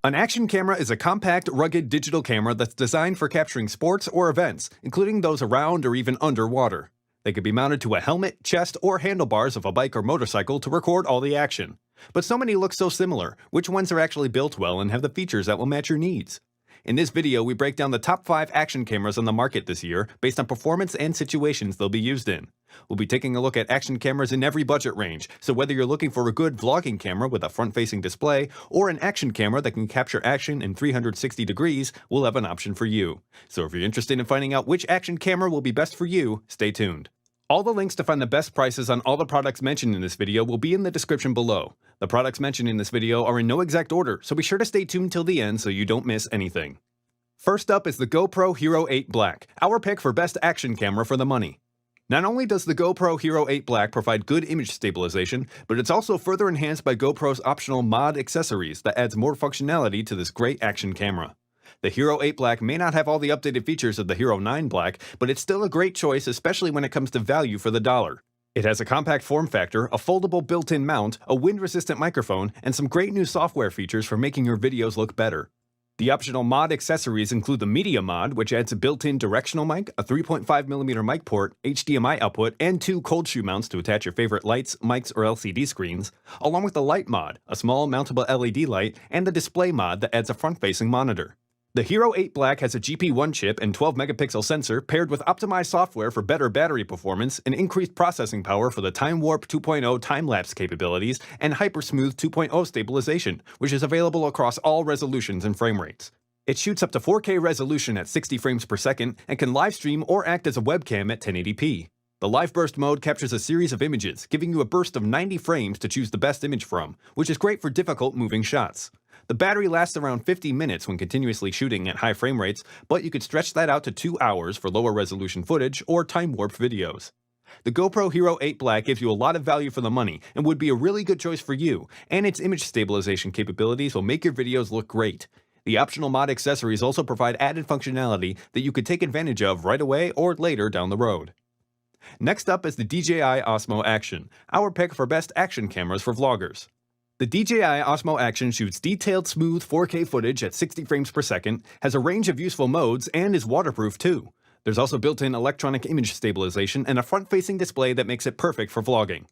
An action camera is a compact, rugged digital camera that's designed for capturing sports or events, including those around or even underwater. They could be mounted to a helmet, chest, or handlebars of a bike or motorcycle to record all the action. But so many look so similar. Which ones are actually built well and have the features that will match your needs? In this video, we break down the top 5 action cameras on the market this year based on performance and situations they'll be used in. We'll be taking a look at action cameras in every budget range, so whether you're looking for a good vlogging camera with a front-facing display or an action camera that can capture action in 360 degrees, we'll have an option for you. So if you're interested in finding out which action camera will be best for you, stay tuned. All the links to find the best prices on all the products mentioned in this video will be in the description below. The products mentioned in this video are in no exact order, so be sure to stay tuned till the end so you don't miss anything. First up is the GoPro Hero 8 Black, our pick for best action camera for the money. Not only does the GoPro Hero 8 Black provide good image stabilization, but it's also further enhanced by GoPro's optional mod accessories that adds more functionality to this great action camera. The Hero 8 Black may not have all the updated features of the Hero 9 Black, but it's still a great choice, especially when it comes to value for the dollar. It has a compact form factor, a foldable built-in mount, a wind-resistant microphone, and some great new software features for making your videos look better. The optional mod accessories include the Media Mod, which adds a built-in directional mic, a 3.5mm mic port, HDMI output, and 2 cold shoe mounts to attach your favorite lights, mics, or LCD screens, along with the Light Mod, a small mountable LED light, and the Display Mod that adds a front-facing monitor. The Hero 8 Black has a GP1 chip and 12-megapixel sensor paired with optimized software for better battery performance and increased processing power for the Time Warp 2.0 time-lapse capabilities and Hypersmooth 2.0 stabilization, which is available across all resolutions and frame rates. It shoots up to 4K resolution at 60 frames per second and can live stream or act as a webcam at 1080p. The Live Burst mode captures a series of images, giving you a burst of 90 frames to choose the best image from, which is great for difficult moving shots. The battery lasts around 50 minutes when continuously shooting at high frame rates, but you could stretch that out to 2 hours for lower resolution footage or time-warped videos. The GoPro Hero 8 Black gives you a lot of value for the money and would be a really good choice for you, and its image stabilization capabilities will make your videos look great. The optional mod accessories also provide added functionality that you could take advantage of right away or later down the road. Next up is the DJI Osmo Action, our pick for best action cameras for vloggers. The DJI Osmo Action shoots detailed, smooth 4K footage at 60 frames per second, has a range of useful modes, and is waterproof too. There's also built-in electronic image stabilization and a front-facing display that makes it perfect for vlogging.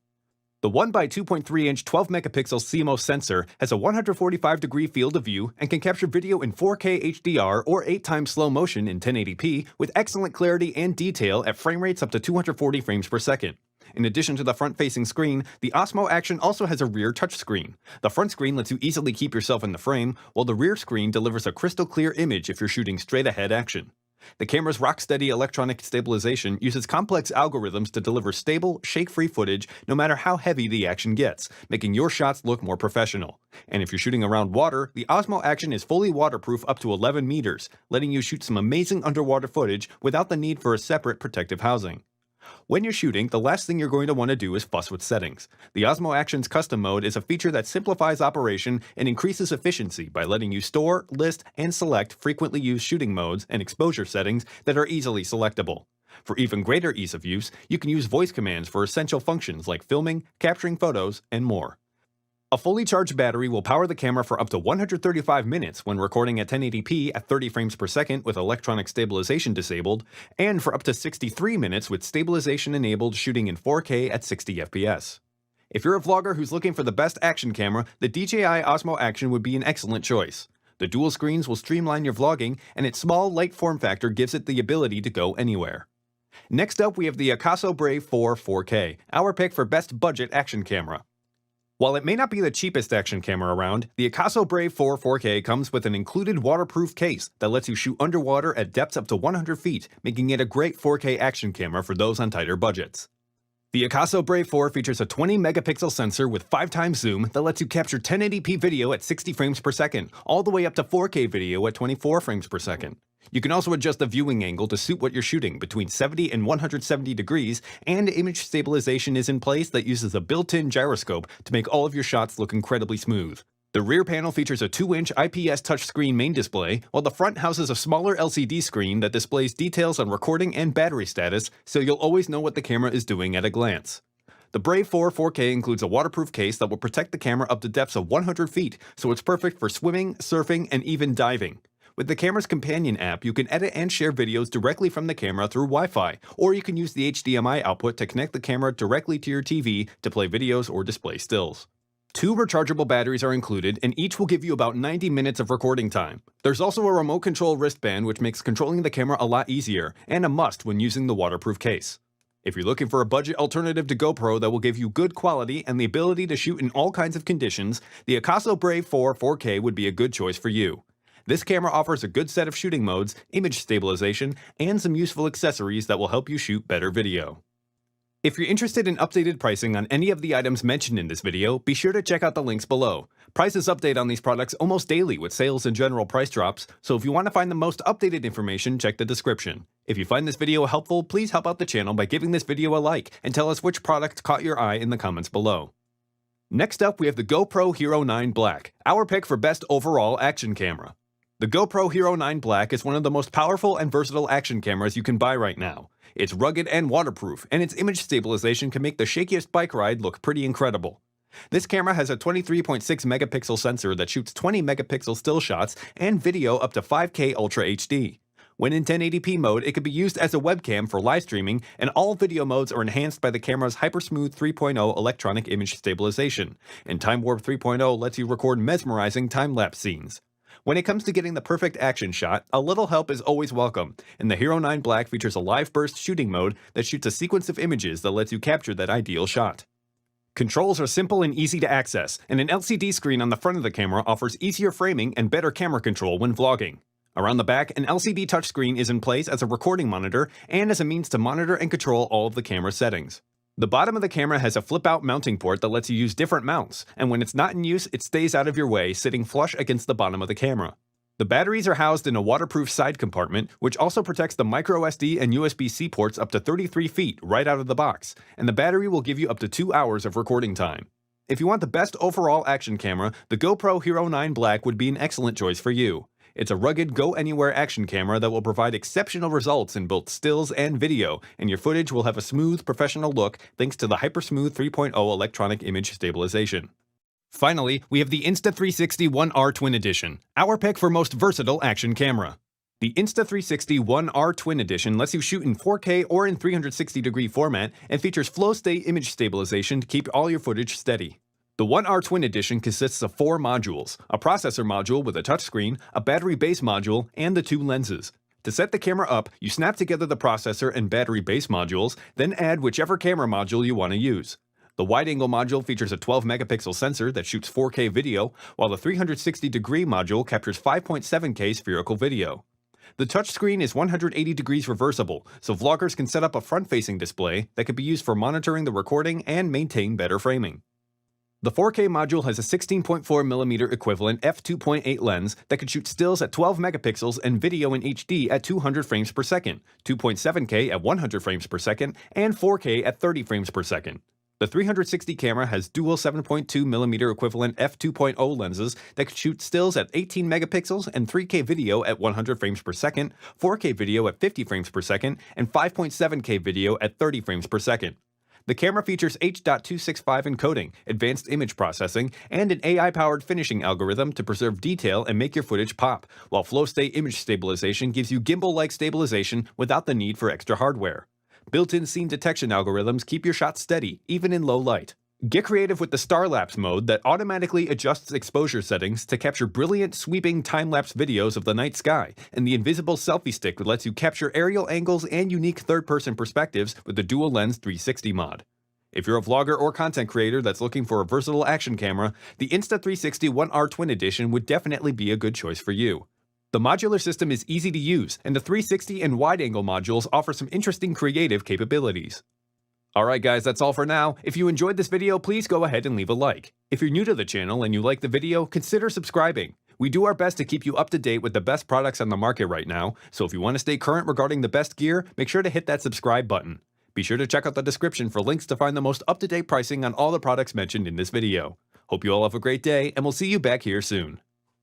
The 1x2.3-inch 12-megapixel CMOS sensor has a 145-degree field of view and can capture video in 4K HDR or 8x slow motion in 1080p with excellent clarity and detail at frame rates up to 240 frames per second. In addition to the front-facing screen, the Osmo Action also has a rear touchscreen. The front screen lets you easily keep yourself in the frame, while the rear screen delivers a crystal-clear image if you're shooting straight-ahead action. The camera's rock-steady electronic stabilization uses complex algorithms to deliver stable, shake-free footage no matter how heavy the action gets, making your shots look more professional. And if you're shooting around water, the Osmo Action is fully waterproof up to 11 meters, letting you shoot some amazing underwater footage without the need for a separate protective housing. When you're shooting, the last thing you're going to want to do is fuss with settings. The Osmo Action's custom mode is a feature that simplifies operation and increases efficiency by letting you store, list, and select frequently used shooting modes and exposure settings that are easily selectable. For even greater ease of use, you can use voice commands for essential functions like filming, capturing photos, and more. A fully charged battery will power the camera for up to 135 minutes when recording at 1080p at 30 frames per second with electronic stabilization disabled, and for up to 63 minutes with stabilization enabled shooting in 4K at 60 FPS. If you're a vlogger who's looking for the best action camera, the DJI Osmo Action would be an excellent choice. The dual screens will streamline your vlogging, and its small, light form factor gives it the ability to go anywhere. Next up, we have the Akaso Brave 4 4K, our pick for best budget action camera. While it may not be the cheapest action camera around, the Akaso Brave 4 4K comes with an included waterproof case that lets you shoot underwater at depths up to 100 feet, making it a great 4K action camera for those on tighter budgets. The Akaso Brave 4 features a 20-megapixel sensor with 5x zoom that lets you capture 1080p video at 60 frames per second, all the way up to 4K video at 24 frames per second. You can also adjust the viewing angle to suit what you're shooting between 70 and 170 degrees, and image stabilization is in place that uses a built-in gyroscope to make all of your shots look incredibly smooth. The rear panel features a 2-inch IPS touchscreen main display, while the front houses a smaller LCD screen that displays details on recording and battery status, so you'll always know what the camera is doing at a glance. The Brave 4 4K includes a waterproof case that will protect the camera up to depths of 100 feet, so it's perfect for swimming, surfing, and even diving. With the camera's companion app, you can edit and share videos directly from the camera through Wi-Fi, or you can use the HDMI output to connect the camera directly to your TV to play videos or display stills. 2 rechargeable batteries are included, and each will give you about 90 minutes of recording time. There's also a remote control wristband which makes controlling the camera a lot easier, and a must when using the waterproof case. If you're looking for a budget alternative to GoPro that will give you good quality and the ability to shoot in all kinds of conditions, the Akaso Brave 4 4K would be a good choice for you. This camera offers a good set of shooting modes, image stabilization, and some useful accessories that will help you shoot better video. If you're interested in updated pricing on any of the items mentioned in this video, be sure to check out the links below. Prices update on these products almost daily with sales and general price drops, so if you want to find the most updated information, check the description. If you find this video helpful, please help out the channel by giving this video a like and tell us which product caught your eye in the comments below. Next up, we have the GoPro Hero 9 Black, our pick for best overall action camera. The GoPro Hero 9 Black is one of the most powerful and versatile action cameras you can buy right now. It's rugged and waterproof, and its image stabilization can make the shakiest bike ride look pretty incredible. This camera has a 23.6 megapixel sensor that shoots 20 megapixel still shots and video up to 5K Ultra HD. When in 1080p mode, it can be used as a webcam for live streaming, and all video modes are enhanced by the camera's Hypersmooth 3.0 electronic image stabilization, and Time Warp 3.0 lets you record mesmerizing time-lapse scenes. When it comes to getting the perfect action shot, a little help is always welcome, and the Hero 9 Black features a live burst shooting mode that shoots a sequence of images that lets you capture that ideal shot. Controls are simple and easy to access, and an LCD screen on the front of the camera offers easier framing and better camera control when vlogging. Around the back, an LCD touchscreen is in place as a recording monitor and as a means to monitor and control all of the camera settings. The bottom of the camera has a flip-out mounting port that lets you use different mounts, and when it's not in use, it stays out of your way, sitting flush against the bottom of the camera. The batteries are housed in a waterproof side compartment, which also protects the microSD and USB-C ports up to 33 feet right out of the box, and the battery will give you up to 2 hours of recording time. If you want the best overall action camera, the GoPro Hero 9 Black would be an excellent choice for you. It's a rugged, go-anywhere action camera that will provide exceptional results in both stills and video, and your footage will have a smooth, professional look thanks to the Hypersmooth 3.0 electronic image stabilization. Finally, we have the Insta360 1R Twin Edition, our pick for most versatile action camera. The Insta360 1R Twin Edition lets you shoot in 4K or in 360-degree format and features flow state image stabilization to keep all your footage steady. The 1R Twin Edition consists of 4 modules, a processor module with a touchscreen, a battery base module, and the 2 lenses. To set the camera up, you snap together the processor and battery base modules, then add whichever camera module you want to use. The wide-angle module features a 12-megapixel sensor that shoots 4K video, while the 360-degree module captures 5.7K spherical video. The touchscreen is 180 degrees reversible, so vloggers can set up a front-facing display that can be used for monitoring the recording and maintain better framing. The 4K module has a 16.4mm equivalent f2.8 lens that can shoot stills at 12 megapixels and video in HD at 200 frames per second, 2.7K at 100 frames per second, and 4K at 30 frames per second. The 360 camera has dual 7.2mm equivalent f2.0 lenses that can shoot stills at 18 megapixels and 3K video at 100 frames per second, 4K video at 50 frames per second, and 5.7K video at 30 frames per second. The camera features H.265 encoding, advanced image processing, and an AI-powered finishing algorithm to preserve detail and make your footage pop, while flow state image stabilization gives you gimbal-like stabilization without the need for extra hardware. Built-in scene detection algorithms keep your shots steady, even in low light. Get creative with the Star-Lapse mode that automatically adjusts exposure settings to capture brilliant, sweeping time-lapse videos of the night sky, and the invisible selfie stick that lets you capture aerial angles and unique third-person perspectives with the dual-lens 360 mod. If you're a vlogger or content creator that's looking for a versatile action camera, the Insta360 1R Twin Edition would definitely be a good choice for you. The modular system is easy to use, and the 360 and wide-angle modules offer some interesting creative capabilities. Alright guys, that's all for now. If you enjoyed this video, please go ahead and leave a like. If you're new to the channel and you like the video, consider subscribing. We do our best to keep you up to date with the best products on the market right now, so if you want to stay current regarding the best gear, make sure to hit that subscribe button. Be sure to check out the description for links to find the most up-to-date pricing on all the products mentioned in this video. Hope you all have a great day, and we'll see you back here soon.